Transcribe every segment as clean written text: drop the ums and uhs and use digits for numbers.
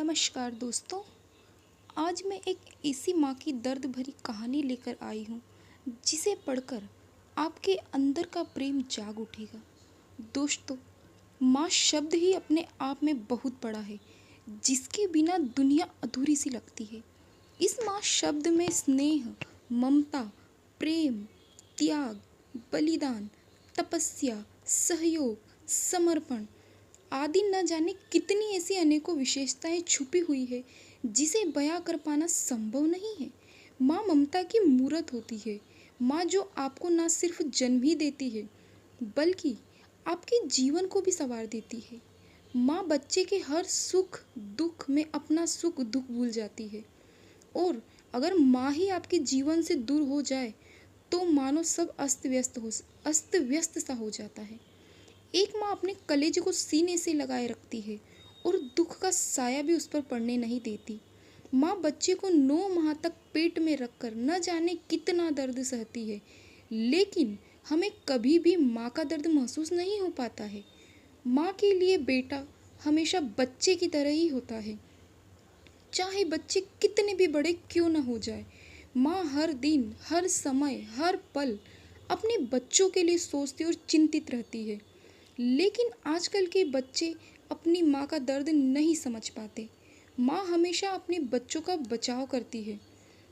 नमस्कार दोस्तों। आज मैं एक ऐसी माँ की दर्द भरी कहानी लेकर आई हूँ जिसे पढ़कर आपके अंदर का प्रेम जाग उठेगा। दोस्तों, माँ शब्द ही अपने आप में बहुत बड़ा है, जिसके बिना दुनिया अधूरी सी लगती है। इस माँ शब्द में स्नेह, ममता, प्रेम, त्याग, बलिदान, तपस्या, सहयोग, समर्पण आदि न जाने कितनी ऐसी अनेकों विशेषताएं छुपी हुई है जिसे बयां कर पाना संभव नहीं है। माँ ममता की मूरत होती है। माँ जो आपको न सिर्फ जन्म ही देती है बल्कि आपके जीवन को भी संवार देती है। माँ बच्चे के हर सुख दुख में अपना सुख दुख भूल जाती है। और अगर माँ ही आपके जीवन से दूर हो जाए तो मानो सब अस्त व्यस्त सा हो जाता है। एक माँ अपने कलेजे को सीने से लगाए रखती है और दुख का साया भी उस पर पड़ने नहीं देती। माँ बच्चे को 9 माह तक पेट में रखकर न जाने कितना दर्द सहती है, लेकिन हमें कभी भी माँ का दर्द महसूस नहीं हो पाता है। माँ के लिए बेटा हमेशा बच्चे की तरह ही होता है, चाहे बच्चे कितने भी बड़े क्यों न हो जाए। माँ हर दिन, हर समय, हर पल अपने बच्चों के लिए सोचती और चिंतित रहती है। लेकिन आजकल के बच्चे अपनी माँ का दर्द नहीं समझ पाते। माँ हमेशा अपने बच्चों का बचाव करती है,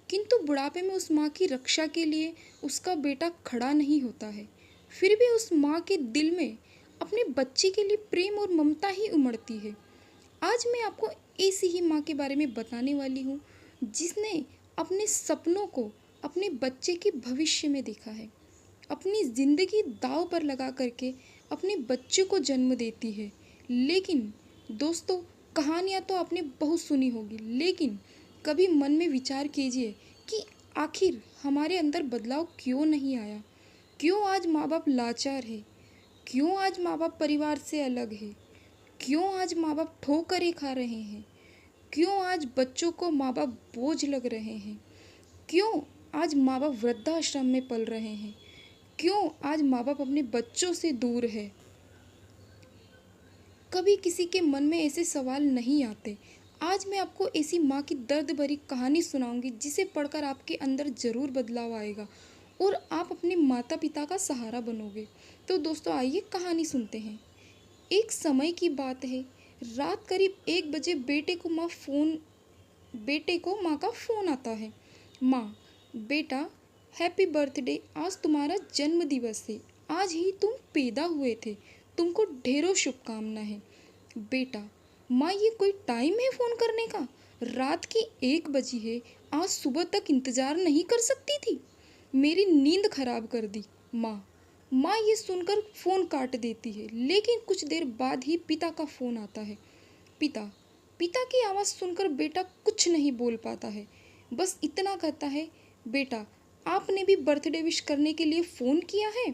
किंतु बुढ़ापे में उस माँ की रक्षा के लिए उसका बेटा खड़ा नहीं होता है। फिर भी उस माँ के दिल में अपने बच्चे के लिए प्रेम और ममता ही उमड़ती है। आज मैं आपको ऐसी ही माँ के बारे में बताने वाली हूँ जिसने अपने सपनों को अपने बच्चे के भविष्य में देखा है। अपनी ज़िंदगी दांव पर लगा करके अपने बच्चे को जन्म देती है। लेकिन दोस्तों, कहानियाँ तो आपने बहुत सुनी होगी, लेकिन कभी मन में विचार कीजिए कि आखिर हमारे अंदर बदलाव क्यों नहीं आया। क्यों आज माँ बाप लाचार है। क्यों आज माँ बाप परिवार से अलग है। क्यों आज माँ बाप ठोकरें खा रहे हैं। क्यों आज बच्चों को माँ बाप बोझ लग रहे हैं। क्यों आज माँ बाप वृद्धाश्रम में पल रहे हैं। क्यों आज माँ बाप अपने बच्चों से दूर है। कभी किसी के मन में ऐसे सवाल नहीं आते। आज मैं आपको ऐसी माँ की दर्द भरी कहानी सुनाऊंगी जिसे पढ़कर आपके अंदर ज़रूर बदलाव आएगा और आप अपने माता पिता का सहारा बनोगे। तो दोस्तों, आइए कहानी सुनते हैं। एक समय की बात है। रात करीब 1 बजे बेटे को माँ का फ़ोन आता है। माँ, बेटा, हैप्पी बर्थडे, आज तुम्हारा जन्म दिवस है। आज ही तुम पैदा हुए थे। तुमको ढेरों शुभकामनाएं हैं। बेटा, माँ, ये कोई टाइम है फ़ोन करने का? रात की 1 बजी है। आज सुबह तक इंतज़ार नहीं कर सकती थी? मेरी नींद खराब कर दी। माँ ये सुनकर फ़ोन काट देती है, लेकिन कुछ देर बाद ही पिता का फ़ोन आता है। पिता पिता की आवाज़ सुनकर बेटा कुछ नहीं बोल पाता है। बस इतना कहता है, बेटा, आपने भी बर्थडे विश करने के लिए फ़ोन किया है?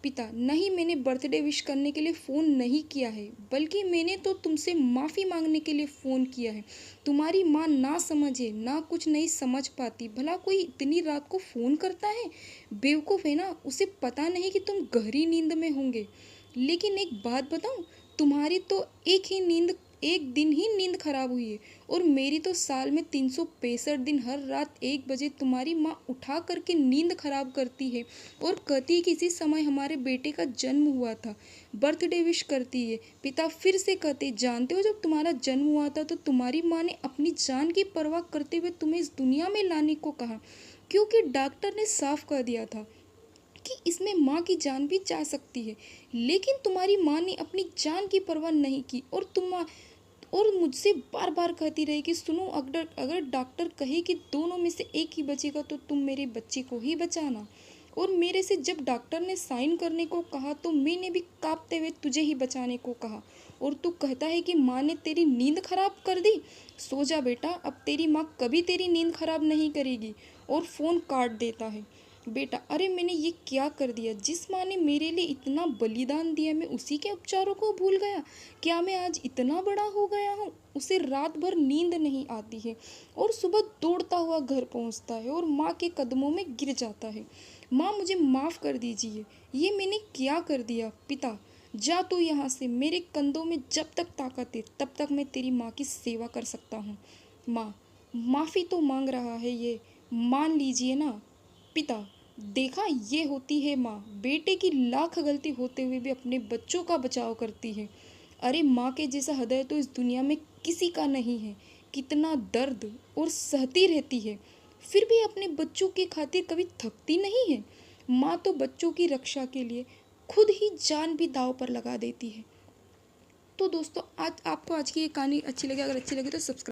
पिता, नहीं, मैंने बर्थडे विश करने के लिए फ़ोन नहीं किया है, बल्कि मैंने तो तुमसे माफ़ी मांगने के लिए फ़ोन किया है। तुम्हारी माँ ना समझे, ना कुछ नहीं समझ पाती, भला कोई इतनी रात को फ़ोन करता है? बेवकूफ़ है ना, उसे पता नहीं कि तुम गहरी नींद में होंगे। लेकिन एक बात बताऊँ, तुम्हारी तो एक दिन ही नींद खराब हुई है, और मेरी तो साल में 365 दिन हर रात 1 बजे तुम्हारी माँ उठा करके नींद खराब करती है और कहती है कि इसी समय हमारे बेटे का जन्म हुआ था, बर्थडे विश करती है। पिता फिर से कहते, जानते हो, जब तुम्हारा जन्म हुआ था तो तुम्हारी माँ ने अपनी जान की परवाह करते हुए तुम्हें इस दुनिया में लाने को कहा, क्योंकि डॉक्टर ने साफ कह दिया था कि इसमें माँ की जान भी जा सकती है। लेकिन तुम्हारी माँ ने अपनी जान की परवाह नहीं की और मुझसे बार बार कहती रही कि सुनो, अगर अगर डॉक्टर कहे कि दोनों में से एक ही बचेगा तो तुम मेरे बच्चे को ही बचाना। और मेरे से जब डॉक्टर ने साइन करने को कहा तो मैंने भी कांपते हुए तुझे ही बचाने को कहा, और तू कहता है कि माँ ने तेरी नींद खराब कर दी। सो जा बेटा, अब तेरी माँ कभी तेरी नींद खराब नहीं करेगी। और फ़ोन काट देता है। बेटा, अरे मैंने ये क्या कर दिया? जिस माँ ने मेरे लिए इतना बलिदान दिया, मैं उसी के उपचारों को भूल गया? क्या मैं आज इतना बड़ा हो गया हूँ? उसे रात भर नींद नहीं आती है और सुबह दौड़ता हुआ घर पहुँचता है और माँ के कदमों में गिर जाता है। माँ, मुझे माफ़ कर दीजिए, ये मैंने क्या कर दिया? पिता, जा तू यहाँ से, मेरे कंधों में जब तक ताकत है तब तक मैं तेरी माँ की सेवा कर सकता हूँ। माँ, माफ़ी तो मांग रहा है ये, मान लीजिए ना। पिता, देखा ये होती है माँ, बेटे की लाख गलती होते हुए भी अपने बच्चों का बचाव करती है। अरे माँ के जैसा हृदय तो इस दुनिया में किसी का नहीं है। कितना दर्द और सहती रहती है, फिर भी अपने बच्चों की खातिर कभी थकती नहीं है। माँ तो बच्चों की रक्षा के लिए खुद ही जान भी दांव पर लगा देती है। तो दोस्तों, आज आपको आज की ये कहानी अच्छी लगी, अगर अच्छी लगी तो सब्सक्राइब